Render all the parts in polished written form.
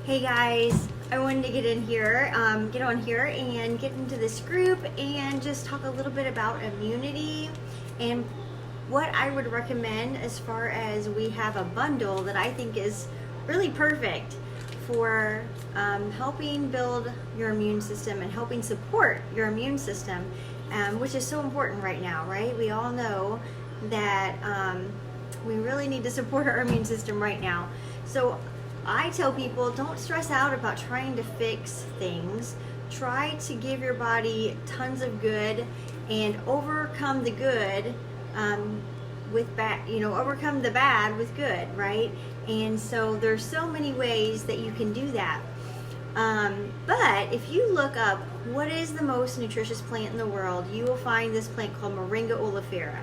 Hey guys, I wanted to get on here and get into this group and just talk a little bit about immunity and what I would recommend as far as we have a bundle that I think is really perfect for helping build your immune system and helping support your immune system, which is so important right now, right? We all know that we really need to support our immune system right now. So I tell people, don't stress out about trying to fix things. Try to give your body tons of good and overcome the good with bad, overcome the bad with good, right? And so there's so many ways that you can do that. But if you look up what is the most nutritious plant in the world, you will find this plant called Moringa oleifera.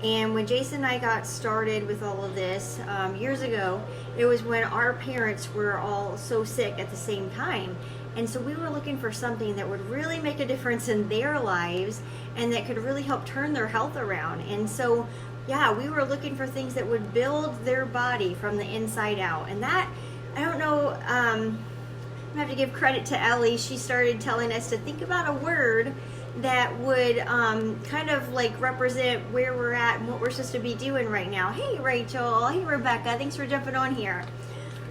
And when Jason and I got started with all of this years ago, it was when our parents were all so sick at the same time. And so we were looking for something that would really make a difference in their lives and that could really help turn their health around. And so, yeah, we were looking for things that would build their body from the inside out. And that, I don't know, I have to give credit to Ellie. She started telling us to think about a word that would kind of like represent where we're at and what we're supposed to be doing right now. Hey Rachel, hey Rebecca, thanks for jumping on here.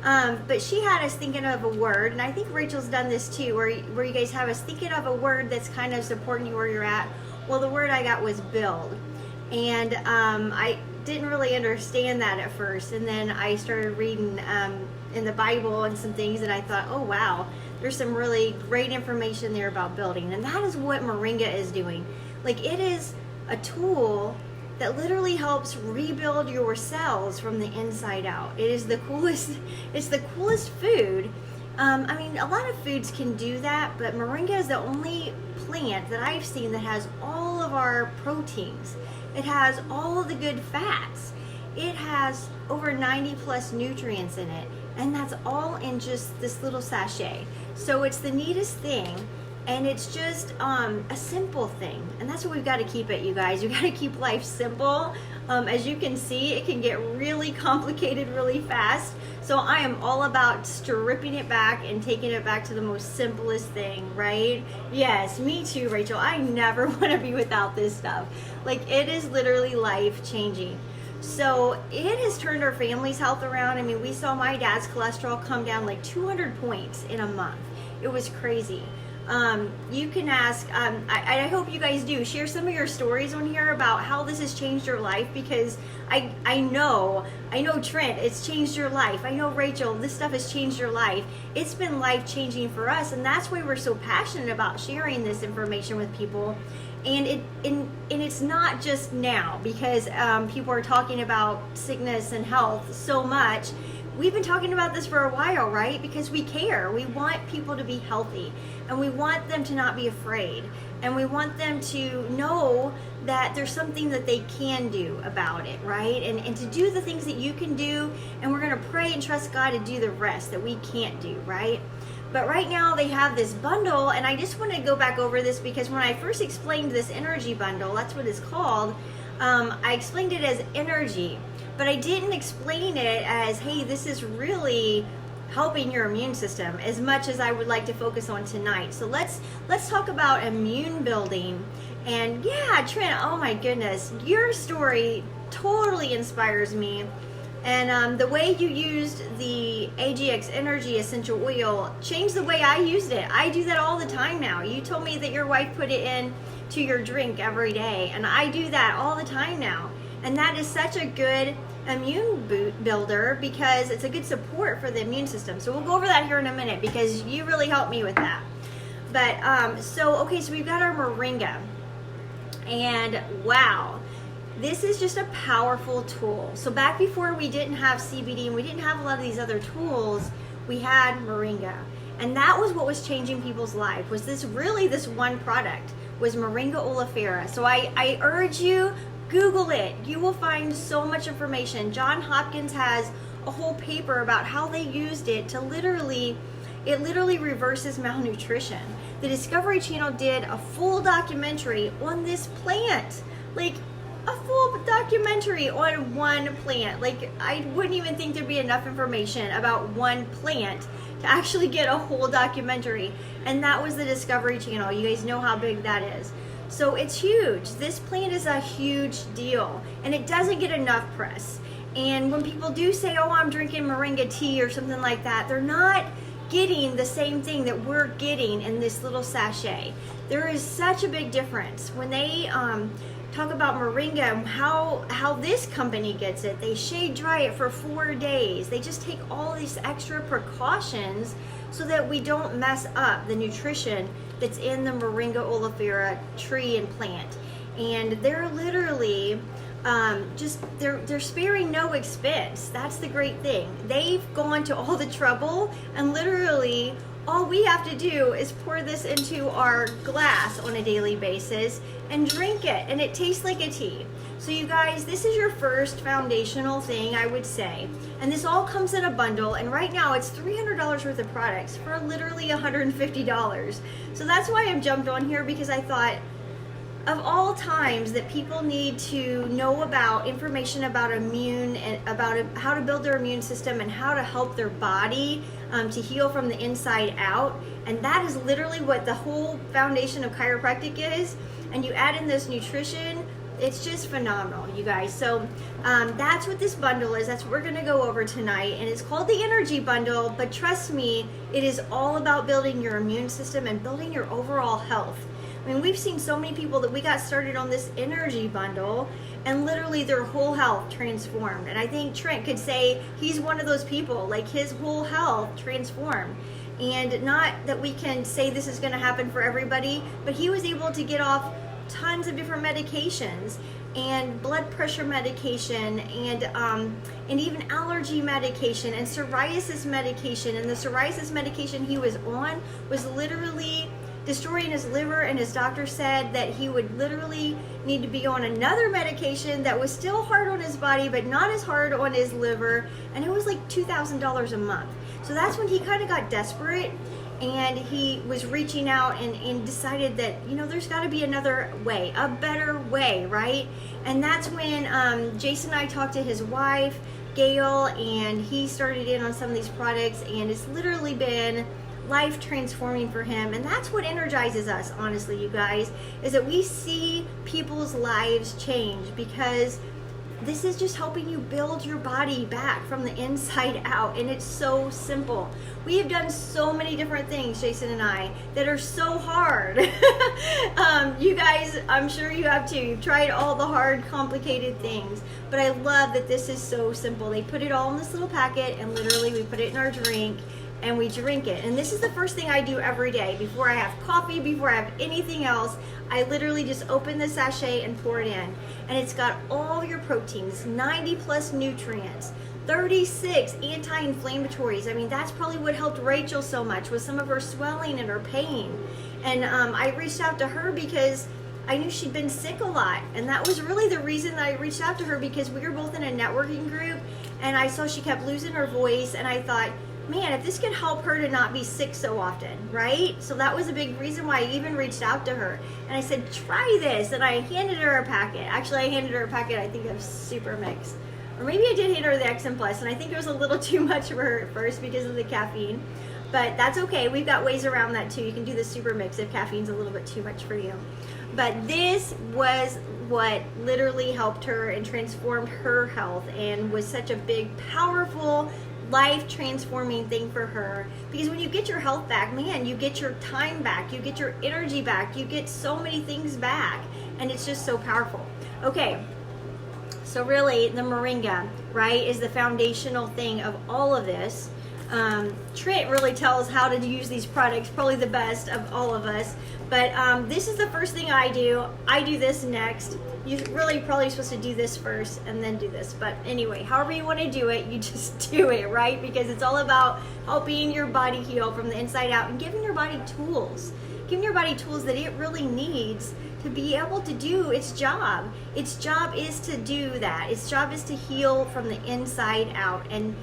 But she had us thinking of a word, and I think Rachel's done this too, where you guys have us thinking of a word that's kind of supporting you where you're at. Well, the word I got was build. And I didn't really understand that at first, and then I started reading in the Bible and some things, and I thought, oh wow, there's some really great information there about building. And that is what Moringa is doing. Like, it is a tool that literally helps rebuild your cells from the inside out. It is the coolest, it's the coolest food. I mean, a lot of foods can do that, but Moringa is the only plant that I've seen that has all of our proteins. It has all of the good fats. It has over 90 plus nutrients in it, and that's all in just this little sachet. So it's the neatest thing, and it's just a simple thing, and that's what we've got to keep it, you guys. You got to keep life simple. As you can see, it can get really complicated really fast. So I am all about stripping it back and taking it back to the most simplest thing, right? Yes, me too, Rachel. I never want to be without this stuff. Like, it is literally life-changing. So it has turned our family's health around. I mean, we saw my dad's cholesterol come down like 200 points in a month. It was crazy. You can ask, I hope you guys do share some of your stories on here about how this has changed your life, because I know Trent, it's changed your life. I know Rachel, this stuff has changed your life. It's been life changing for us, and that's why we're so passionate about sharing this information with people. And it's not just now because people are talking about sickness and health so much. We've been talking about this for a while, right? Because we care. We want people to be healthy, and we want them to not be afraid, and we want them to know that there's something that they can do about it, right? And to do the things that you can do, and we're going to pray and trust God to do the rest that we can't do, right? But right now they have this bundle, and I just want to go back over this because when I first explained this energy bundle, that's what it's called, I explained it as energy. But I didn't explain it as, hey, this is really helping your immune system as much as I would like to focus on tonight. So let's talk about immune building. And yeah, Trent, oh my goodness, your story totally inspires me. And the way you used the AGX Energy Essential Oil changed the way I used it. I do that all the time now. You told me that your wife put it in to your drink every day, and I do that all the time now. And that is such a good immune builder because it's a good support for the immune system. So we'll go over that here in a minute because you really helped me with that. But so we've got our Moringa, and wow, this is just a powerful tool. So back before we didn't have CBD and we didn't have a lot of these other tools, we had Moringa, and that was what was changing people's life. Was this one product was Moringa oleifera. So I urge you, Google it. You will find so much information. John Hopkins has a whole paper about how they used it to literally reverses malnutrition. The Discovery Channel did a full documentary on this plant. Like, a full documentary on one plant. Like, I wouldn't even think there'd be enough information about one plant to actually get a whole documentary. And that was the Discovery Channel. You guys know how big that is. So it's huge. This plant is a huge deal, and it doesn't get enough press. And when people do say, oh, I'm drinking moringa tea or something like that, they're not getting the same thing that we're getting in this little sachet. There is such a big difference. When they talk about moringa and how this company gets it, they shade dry it for 4 days. They just take all these extra precautions so that we don't mess up the nutrition that's in the moringa oleifera tree and plant. And they're literally they're sparing no expense. That's the great thing. They've gone to all the trouble, and literally all we have to do is pour this into our glass on a daily basis and drink it, and it tastes like a tea. So you guys, this is your first foundational thing, I would say. And this all comes in a bundle, and right now it's $300 worth of products for literally $150. So that's why I've jumped on here, because I thought, of all times that people need to know about information about immune and about how to build their immune system and how to help their body to heal from the inside out, and that is literally what the whole foundation of chiropractic is, and you add in this nutrition, it's just phenomenal, you guys. So that's what this bundle is. That's what we're going to go over tonight, and it's called the Energy Bundle. But trust me, it is all about building your immune system and building your overall health. I mean, we've seen so many people that we got started on this Energy Bundle and literally their whole health transformed. And I think Trent could say he's one of those people, like his whole health transformed. And not that we can say this is going to happen for everybody, but he was able to get off tons of different medications and blood pressure medication and even allergy medication and psoriasis medication. And the psoriasis medication he was on was literally destroying his liver, and his doctor said that he would literally need to be on another medication that was still hard on his body but not as hard on his liver, and it was like $2,000 a month. So that's when he kind of got desperate, and he was reaching out and decided that, you know, there's got to be another way, a better way, right? And that's when Jason and I talked to his wife, Gail, and he started in on some of these products, and it's literally been life transforming for him. And that's what energizes us, honestly, you guys, is that we see people's lives change, because this is just helping you build your body back from the inside out. And it's so simple. We have done so many different things, Jason and I, that are so hard. You guys, I'm sure you have too. You've tried all the hard, complicated things, but I love that this is so simple. They put it all in this little packet, and literally we put it in our drink and we drink it. And this is the first thing I do every day. Before I have coffee, before I have anything else, I literally just open the sachet and pour it in. And it's got all your proteins, 90 plus nutrients, 36 anti-inflammatories. I mean, that's probably what helped Rachel so much with some of her swelling and her pain. And I reached out to her because I knew she'd been sick a lot. And that was really the reason that I reached out to her, because we were both in a networking group, and I saw she kept losing her voice, and I thought, man, if this could help her to not be sick so often, right? So that was a big reason why I even reached out to her. And I said, try this. And I handed her a packet. Actually, I handed her a packet, I think, of Super Mix. Or maybe I did hand her the XM Plus, and I think it was a little too much for her at first because of the caffeine. But that's okay. We've got ways around that too. You can do the Super Mix if caffeine's a little bit too much for you. But this was what literally helped her and transformed her health, and was such a big, powerful, life transforming thing for her. Because when you get your health back, man, you get your time back, you get your energy back, you get so many things back, and it's just so powerful. Okay, so really the moringa, right, is the foundational thing of all of this. Trent really tells how to use these products, probably the best of all of us. But this is the first thing I do. I do this next. You really probably supposed to do this first and then do this. But anyway, however you want to do it, you just do it, right? Because it's all about helping your body heal from the inside out and giving your body tools. Giving your body tools that it really needs to be able to do its job. Its job is to do that. Its job is to heal from the inside out and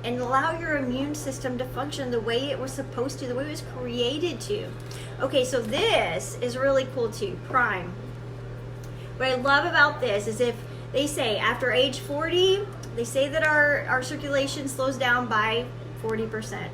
allow your immune system to function the way it was supposed to, the way it was created to. Okay, so this is really cool too, Prime. what I love about this is if they say after age 40, they say that our circulation slows down by 40%.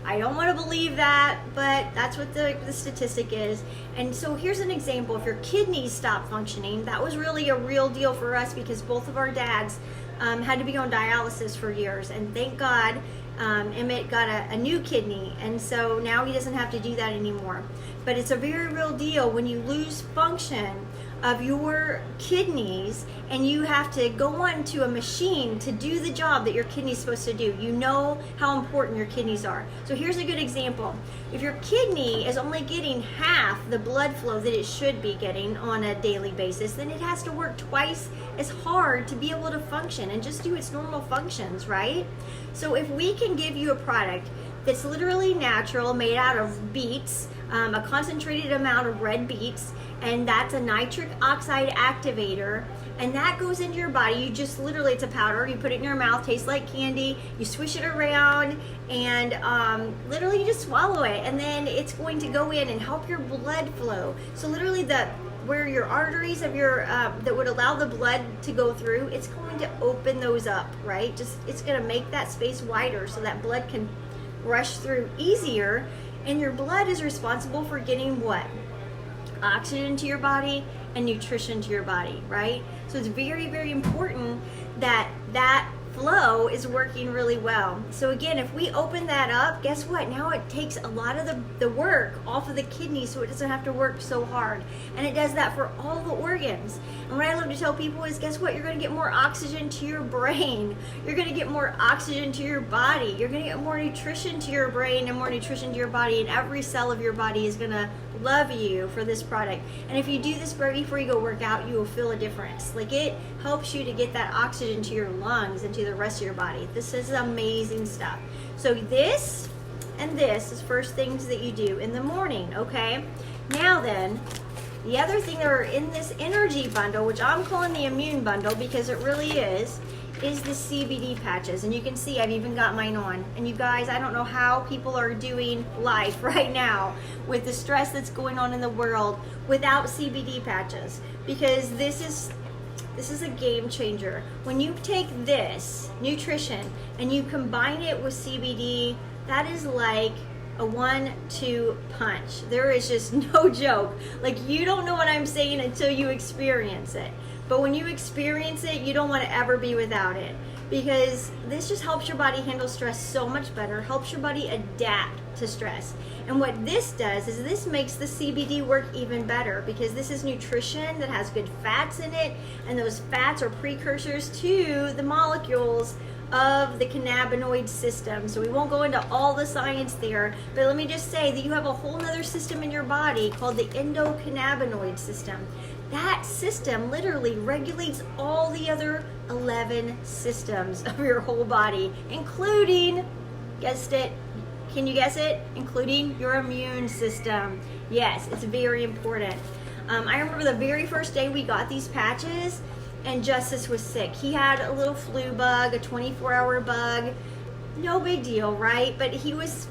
I don't want to believe that, but that's what the statistic is. And so here's an example. If your kidneys stop functioning, that was really a real deal for us because both of our dads had to be on dialysis for years. And thank God Emmett got a new kidney. And so now he doesn't have to do that anymore. But it's a very real deal when you lose function of your kidneys and you have to go on to a machine to do the job that your kidney's supposed to do. You know how important your kidneys are. So here's a good example. If your kidney is only getting half the blood flow that it should be getting on a daily basis, then it has to work twice as hard to be able to function and just do its normal functions, right? So if we can give you a product that's literally natural, made out of beets, a concentrated amount of red beets, and that's a nitric oxide activator, and that goes into your body. You just literally, it's a powder, you put it in your mouth, tastes like candy, you swish it around, and literally you just swallow it, and then it's going to go in and help your blood flow. So literally where your arteries of your that would allow the blood to go through, it's going to open those up, right? It's going to make that space wider so that blood can rush through easier. And your blood is responsible for getting what? Oxygen to your body and nutrition to your body, right? So it's very, very important that that flow is working really well. So again, if we open that up, guess what? Now it takes a lot of the work off of the kidney so it doesn't have to work so hard. And it does that for all the organs. And what I love to tell people is, guess what? You're going to get more oxygen to your brain. You're going to get more oxygen to your body. You're going to get more nutrition to your brain and more nutrition to your body. And every cell of your body is going to love you for this product. And if you do this right before you go work out, you will feel a difference. Like, it helps you to get that oxygen to your lungs and to the rest of your body. This is amazing stuff. So this and this is first things that you do in the morning, okay? Now then, the other thing that are in this energy bundle, which I'm calling the immune bundle because it really is the CBD patches. And you can see I've even got mine on. And you guys, I don't know how people are doing life right now with the stress that's going on in the world without CBD patches, because this is a game changer. When you take this nutrition and you combine it with CBD, that is like a 1-2 punch. There is just no joke. Like, you don't know what I'm saying until you experience it. But when you experience it, you don't want to ever be without it, because this just helps your body handle stress so much better, helps your body adapt to stress. And what this does is this makes the CBD work even better, because this is nutrition that has good fats in it, and those fats are precursors to the molecules of the cannabinoid system. So we won't go into all the science there, but let me just say that you have a whole nother system in your body called the endocannabinoid system. That system literally regulates all the other 11 systems of your whole body, including, guessed it, can you guess it? Including your immune system. Yes, it's very important. I remember the very first day we got these patches, and Justice was sick. He had a little flu bug, a 24-hour bug. No big deal, right? But he was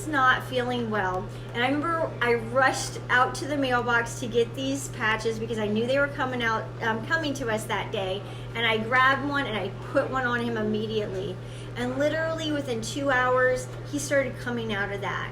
not feeling well. And I remember I rushed out to the mailbox to get these patches because I knew they were coming to us that day. And I grabbed one and I put one on him immediately. And literally within 2 hours, he started coming out of that.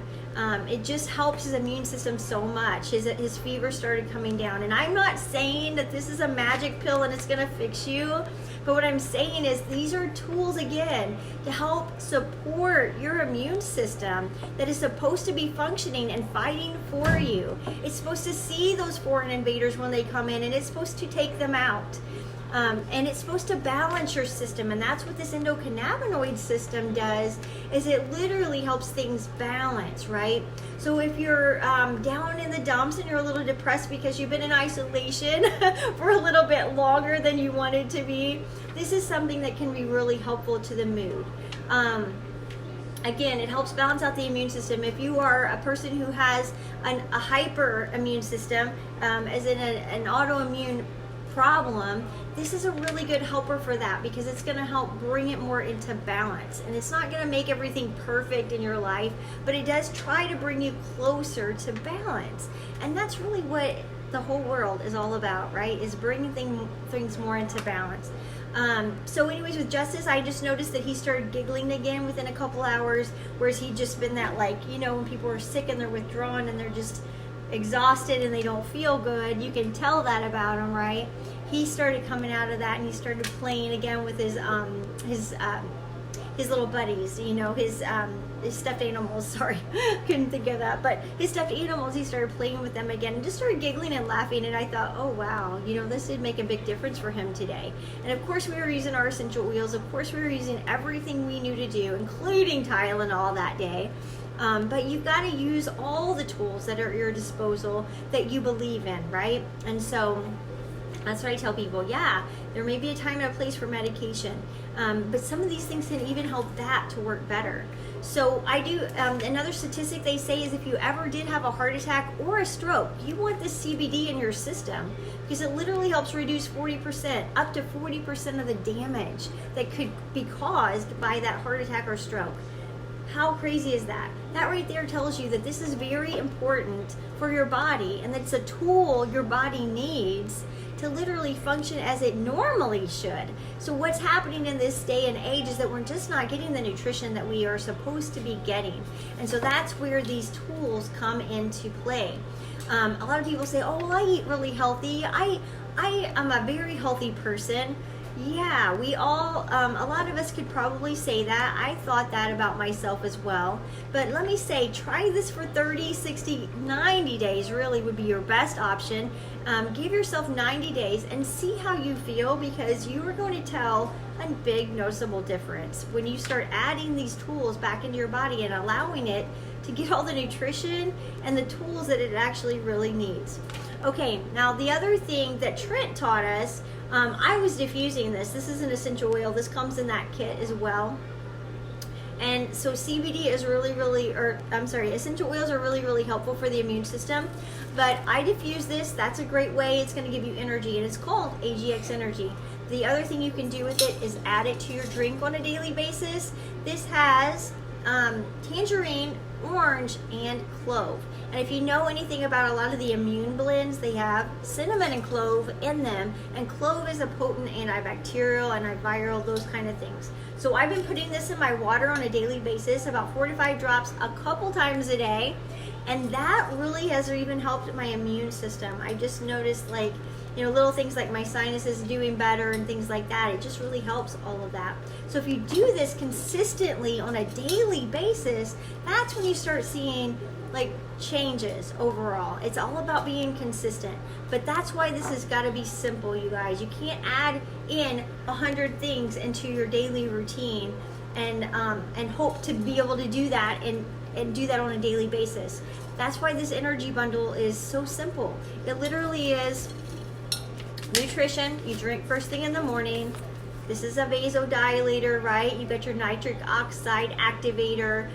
It just helps his immune system so much. His fever started coming down. And I'm not saying that this is a magic pill and it's going to fix you. But what I'm saying is these are tools, again, to help support your immune system that is supposed to be functioning and fighting for you. It's supposed to see those foreign invaders when they come in, and it's supposed to take them out. And it's supposed to balance your system, and that's what this endocannabinoid system does, is it literally helps things balance, right? So if you're down in the dumps and you're a little depressed because you've been in isolation for a little bit longer than you wanted to be, this is something that can be really helpful to the mood. Again, it helps balance out the immune system. If you are a person who has a hyper immune system, as in an autoimmune problem, this is a really good helper for that, because it's going to help bring it more into balance. And it's not going to make everything perfect in your life, but it does try to bring you closer to balance. And that's really what the whole world is all about, right? Is bringing things more into balance. So anyways, with Justice, I just noticed that he started giggling again within a couple hours, whereas he'd just been that, like, you know, when people are sick and they're withdrawn and they're just exhausted and they don't feel good, you can tell that about him, right? He started coming out of that and he started playing again with his little buddies, you know, his stuffed animals. Sorry, couldn't think of that. But his stuffed animals, he started playing with them again and just started giggling and laughing. And I thought, oh wow, you know, this did make a big difference for him today. And of course, we were using our essential oils. Of course, we were using everything we knew to do, including Tylenol that day. But you've got to use all the tools that are at your disposal that you believe in, right? And so that's what I tell people. Yeah, there may be a time and a place for medication, but some of these things can even help that to work better. So I do, another statistic they say is if you ever did have a heart attack or a stroke, you want this CBD in your system because it literally helps reduce 40%, up to 40% of the damage that could be caused by that heart attack or stroke. How crazy is that? That right there tells you that this is very important for your body and that it's a tool your body needs to literally function as it normally should. So what's happening in this day and age is that we're just not getting the nutrition that we are supposed to be getting. And so that's where these tools come into play. A lot of people say, oh, well, I eat really healthy. I am a very healthy person. Yeah, we all, a lot of us could probably say that. I thought that about myself as well. But let me say, try this for 30, 60, 90 days really would be your best option. Give yourself 90 days and see how you feel because you are going to tell a big noticeable difference when you start adding these tools back into your body and allowing it to get all the nutrition and the tools that it actually really needs. Okay, now the other thing that Trent taught us, I was diffusing this. This is an essential oil. This comes in that kit as well. And so CBD is essential oils are really helpful for the immune system. But I diffuse this. That's a great way. It's going to give you energy, and it's called AGX Energy. The other thing you can do with it is add it to your drink on a daily basis. This has tangerine, orange, and clove. And if you know anything about a lot of the immune blends, they have cinnamon and clove in them. And clove is a potent antibacterial, antiviral, those kind of things. So I've been putting this in my water on a daily basis, about 4 to 5 drops a couple times a day. And that really has even helped my immune system. I just noticed, like, you know, little things like my sinuses doing better and things like that. It just really helps all of that. So if you do this consistently on a daily basis, that's when you start seeing like changes overall. It's all about being consistent. But that's why this has got to be simple, you guys. You can't add in 100 things into your daily routine and hope to be able to do that and do that on a daily basis. That's why this energy bundle is so simple. It literally is nutrition. You drink first thing in the morning. This is a vasodilator, right? You got your nitric oxide activator.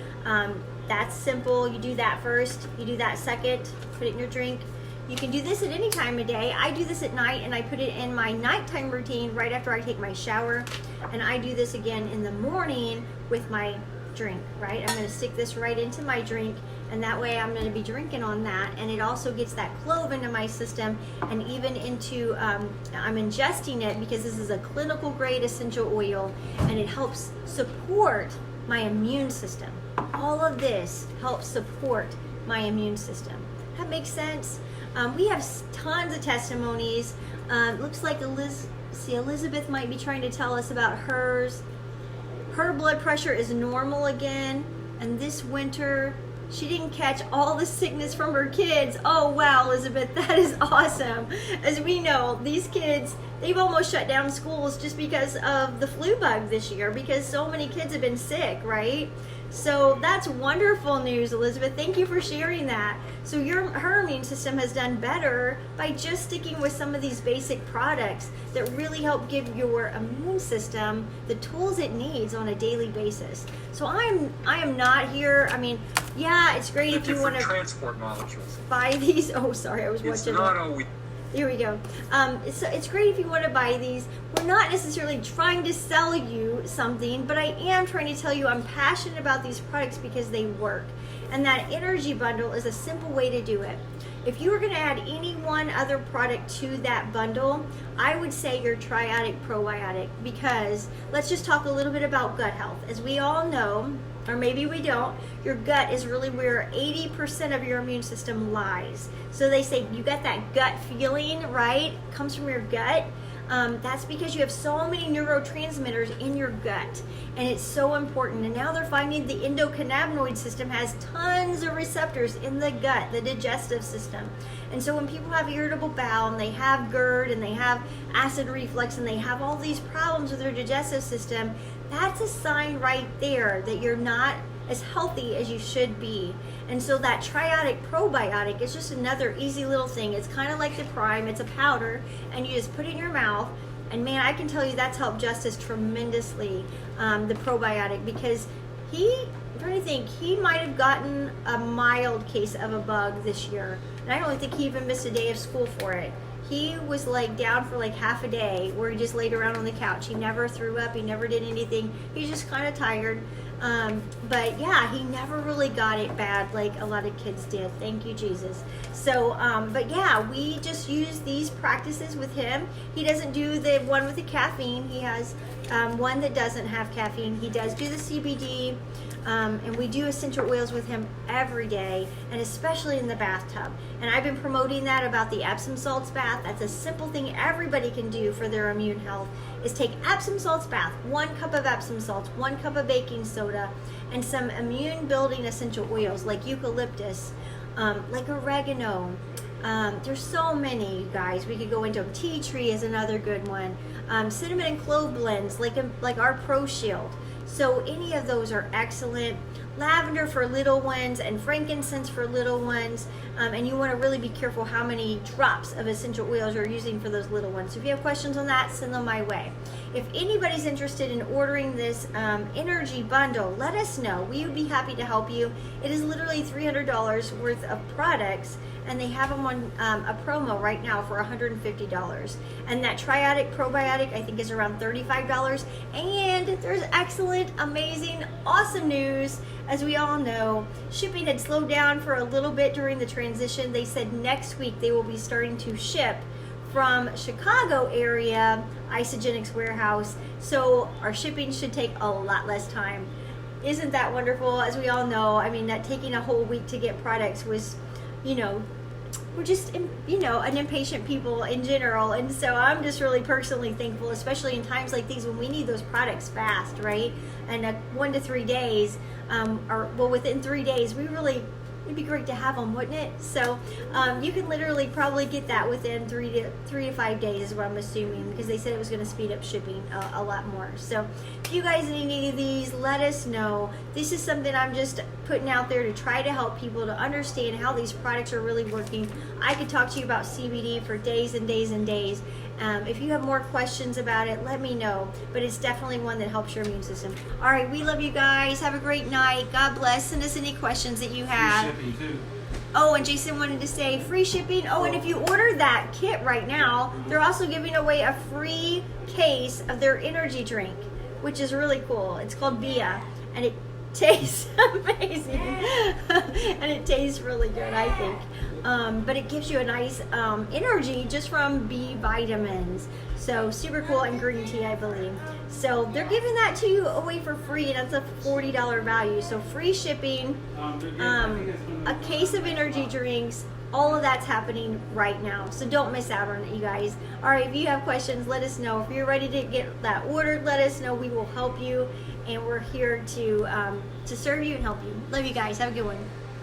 That's simple. You do that first. You do that second. Put it in your drink. You can do this at any time of day. I do this at night, and I put it in my nighttime routine right after I take my shower. And I do this again in the morning with my drink, right? I'm going to stick this right into my drink, and that way I'm going to be drinking on that. And it also gets that clove into my system and even into, I'm ingesting it because this is a clinical grade essential oil, and it helps support my immune system. All of this helps support my immune system. That makes sense? We have tons of testimonies. Looks like Elizabeth might be trying to tell us about hers. Her blood pressure is normal again, and this winter she didn't catch all the sickness from her kids. Oh wow, Elizabeth, that is awesome. As we know, these kids, they've almost shut down schools just because of the flu bug this year because so many kids have been sick, right? So that's wonderful news, Elizabeth. Thank you for sharing that. So her immune system has done better by just sticking with some of these basic products that really help give your immune system the tools it needs on a daily basis. So I am not here. I mean, yeah, it's great if you want to transport molecules. Buy these. Oh, sorry, I was watching. It's not always. Here we go. It's great if you want to buy these. We're not necessarily trying to sell you something, but I am trying to tell you I'm passionate about these products because they work. And that energy bundle is a simple way to do it. If you were going to add any one other product to that bundle, I would say your Triotic Probiotic, because let's just talk a little bit about gut health. As we all know, or maybe we don't, your gut is really where 80% of your immune system lies. So they say you got that gut feeling, right? It comes from your gut. That's because you have so many neurotransmitters in your gut, and it's so important. And now they're finding the endocannabinoid system has tons of receptors in the gut, the digestive system. And so when people have irritable bowel and they have GERD and they have acid reflux and they have all these problems with their digestive system, that's a sign right there that you're not as healthy as you should be. And so that Triotic Probiotic is just another easy little thing. It's kind of like the Prime. It's a powder, and you just put it in your mouth. And man, I can tell you that's helped Justice tremendously, the probiotic, because I'm trying to think, he might have gotten a mild case of a bug this year. And I don't think he even missed a day of school for it. He was like down for like half a day where he just laid around on the couch. He never threw up. He never did anything. He was just kind of tired. But yeah, he never really got it bad like a lot of kids did. Thank you, Jesus. So, but yeah, we just use these practices with him. He doesn't do the one with the caffeine. He has one that doesn't have caffeine. He does do the CBD. And we do essential oils with him every day, and especially in the bathtub. And I've been promoting that about the Epsom salts bath. That's a simple thing everybody can do for their immune health, is take Epsom salts bath, 1 cup of Epsom salts, 1 cup of baking soda, and some immune building essential oils like eucalyptus, like oregano. There's so many, you guys. We could go into them. Tea tree is another good one. Cinnamon and clove blends, like our Pro Shield. So any of those are excellent. Lavender for little ones and frankincense for little ones. And you want to really be careful how many drops of essential oils you're using for those little ones. So if you have questions on that, send them my way. If anybody's interested in ordering this energy bundle, let us know. We would be happy to help you. It is literally $300 worth of products, and they have them on a promo right now for $150. And that Triotic Probiotic, I think, is around $35. And there's excellent, amazing, awesome news. As we all know, shipping had slowed down for a little bit during the transition. They said next week they will be starting to ship from Chicago area Isogenics warehouse. So our shipping should take a lot less time. Isn't that wonderful? As we all know, I mean, that taking a whole week to get products was, we're just, an impatient people in general. And so I'm just really personally thankful, especially in times like these when we need those products fast, right? And 1 to 3 days, within 3 days, it'd be great to have them, wouldn't it? So you can literally probably get that within 3 to 5 days is what I'm assuming, because they said it was going to speed up shipping a lot more. So if you guys need any of these, let us know. This is something I'm just putting out there to try to help people to understand how these products are really working. I could talk to you about CBD for days and days and days. If you have more questions about it, let me know. But it's definitely one that helps your immune system. All right, we love you guys. Have a great night. God bless. Send us any questions that you have. Free shipping too. Oh, and Jason wanted to say free shipping. Oh, and if you order that kit right now, they're also giving away a free case of their energy drink, which is really cool. It's called Bia, and it tastes amazing. And it tastes really good, I think. But it gives you a nice energy just from B vitamins. So super cool, and green tea, I believe. So they're giving that to you away for free, and that's a $40 value. So free shipping, a case of energy drinks, all of that's happening right now. So don't miss out on it, you guys. All right, if you have questions, let us know. If you're ready to get that ordered, let us know. We will help you, and we're here to serve you and help you. Love you guys. Have a good one.